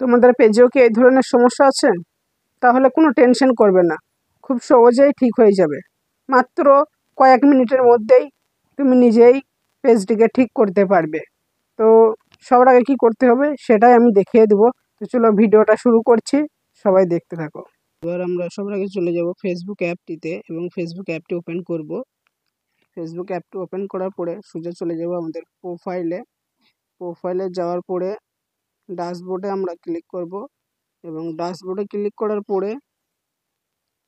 তোমাদের পেজেও কি এই ধরনের সমস্যা আছে? তাহলে কোনো টেনশন করবে না, খুব সহজেই ঠিক হয়ে যাবে। মাত্র কয়েক মিনিটের মধ্যেই তুমি নিজেই পেজটিকে ঠিক করতে পারবে। তো সবার আগে কী করতে হবে সেটাই আমি দেখিয়ে দেবো। তো চলো ভিডিওটা শুরু করছি, সবাই দেখতে থাকো। এবার আমরা সবার আগে চলে যাব ফেসবুক অ্যাপটিতে এবং ফেসবুক অ্যাপটি ওপেন করব। ফেসবুক অ্যাপটি ওপেন করার পরে সোজা চলে যাব আমাদের প্রোফাইলে যাওয়ার পরে ড্যাশবোর্ডে আমরা ক্লিক করব এবং ড্যাশবোর্ডে ক্লিক করার পরে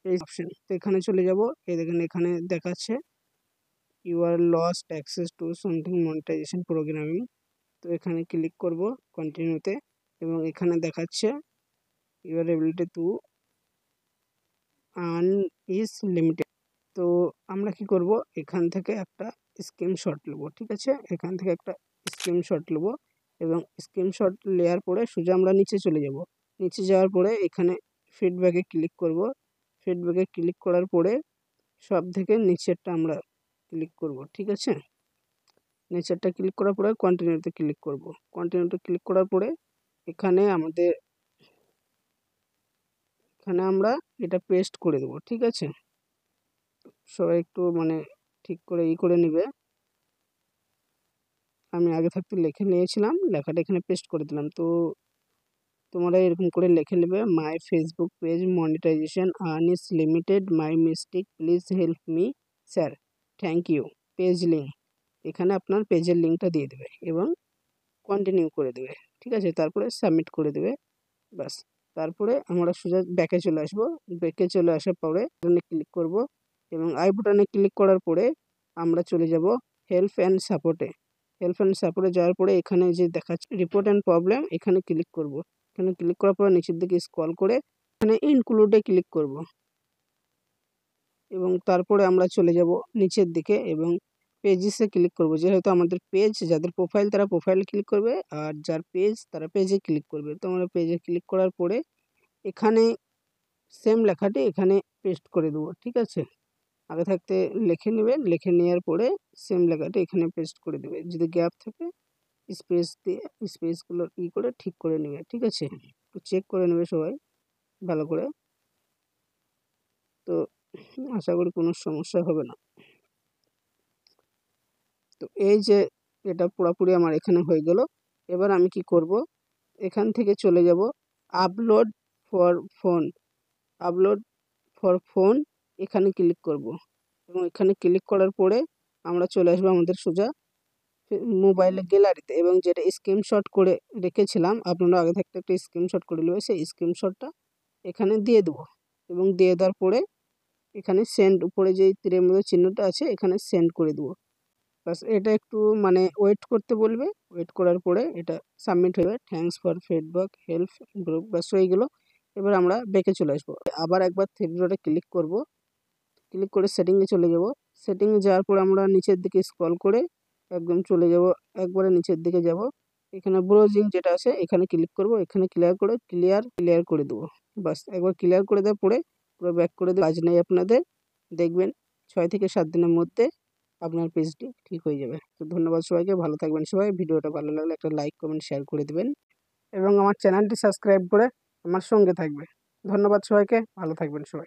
এই অপশন এখানে চলে যাব। এই দেখেন এখানে দেখাচ্ছে you are lost access to something monetization programming. তো এখানে ক্লিক করব কন্টিনিউতে এবং এখানে দেখাচ্ছে your ability to earn is limited. তো আমরা কি করব, এখান থেকে একটা স্ক্রিনশট নেব। ঠিক আছে, এখান থেকে একটা স্ক্রিনশট নেব এবং স্ক্রিনশট নেওয়ার পরে সোজা আমরা নিচে চলে যাব। নিচে যাওয়ার পরে এখানে ফিডব্যাকে ক্লিক করব। ফিডব্যাকে ক্লিক করার পরে সব থেকে নিচেরটা আমরা ক্লিক করব। ঠিক আছে, নিচেরটা ক্লিক করার পরে কন্টিনিউতে ক্লিক করব। কন্টিনিউতে ক্লিক করার পরে এখানে আমরা এটা পেস্ট করে দেব। ঠিক আছে, সবাই একটু ঠিক করে করে নেবে। আমি আগে থাকতে লিখে নিয়েছিলাম, লেখাটা এখানে পেস্ট করে দিলাম। তো তোমরা এরকম করে লিখে নেবে, my Facebook page monetization earn is limited, my mistake, please help me sir, thank you, page link. এখানে আপনার পেজের লিঙ্কটা দিয়ে দেবে এবং কন্টিনিউ করে দেবে। ঠিক আছে, তারপরে সাবমিট করে দেবে, ব্যাস। তারপরে আমরা সোজা ব্যাকে চলে আসবো। ব্যাকে চলে আসার পরে ক্লিক করব এবং আই বাটনে ক্লিক করার পরে আমরা চলে যাব হেল্প অ্যান্ড সাপোর্টে। হেল্প অ্যান্ড সাপোর্টে যাওয়ার পরে এখানে যে দেখাচ্ছে রিপোর্ট অ্যান্ড প্রবলেম, এখানে ক্লিক করব। এখানে ক্লিক করার পরে নিচের দিকে স্ক্রল করে এখানে ইনক্লুডে ক্লিক করব এবং তারপরে আমরা চলে যাব নিচের দিকে এবং পেজেসে ক্লিক করব। যেহেতু আমাদের পেজ, যাদের প্রোফাইল তারা প্রোফাইলে ক্লিক করবে আর যার পেজ তারা পেজে ক্লিক করবে। তো আমরা পেজে ক্লিক করার পরে এখানে সেম লেখাটি এখানে পেস্ট করে দেবো। ঠিক আছে, আগে থাকতে লিখে নেবেন, লিখে নেওয়ার পরে সেম লেখাটি এখানে পেস্ট করে দেবে। যদি গ্যাপ থাকে স্পেস দিয়ে স্পেসগুলো করে ঠিক করে নেবে। ঠিক আছে, একটু চেক করে নেবে সবাই ভালো করে। তো আশা করি কোনো সমস্যা হবে না। তো এই যে এটা পুরোপুরি আমার এখানে হয়ে গেল। এবার আমি কি করব, এখান থেকে চলে যাব upload for phone, upload for phone এখানে ক্লিক করব এবং এখানে ক্লিক করার পরে আমরা চলে আসবো আমাদের সোজা মোবাইলের গ্যালারিতে এবং যেটা স্ক্রিনশট করে রেখেছিলাম, আপনারা আগে থাকতে একটা স্ক্রিনশট করে নেবে। সেই স্ক্রিনশটটা এখানে দিয়ে দেবো এবং দিয়ে দেওয়ার পরে এখানে সেন্ড, উপরে যে তীরের মধ্যে চিহ্নটা আছে এখানে সেন্ড করে দেবো। বাস, এটা একটু ওয়েট করতে বলবে। ওয়েট করার পরে এটা সাবমিট হবে। Thanks for feedback, help improve, বাস হয়ে গেলো। এবার আমরা ব্যাকে চলে আসবো। আবার একবার থ্রি ডটে ক্লিক করব, ক্লিক করে সেটিংয়ে চলে যাব। সেটিংয়ে যাওয়ার পর আমরা নিচের দিকে স্ক্রল করে একদম চলে যাব, একবারে নিচের দিকে যাব। এখানে ব্রাউজিং যেটা আছে এখানে ক্লিক করব, এখানে ক্লিয়ার করে দেবো। বাস, একবার ক্লিয়ার করে দেওয়ার পরে পুরো ব্যাক করে দেবো। কাজ নেই আপনাদের, দেখবেন 6 থেকে 7 দিনের মধ্যে আপনার পেজটি ঠিক হয়ে যাবে। তো ধন্যবাদ সবাইকে, ভালো থাকবেন সবাই। ভিডিওটা ভালো লাগলে একটা লাইক, কমেন্ট, শেয়ার করে দেবেন এবং আমার চ্যানেলটি সাবস্ক্রাইব করে আমার সঙ্গে থাকবে। ধন্যবাদ সবাইকে, ভালো থাকবেন সবাই।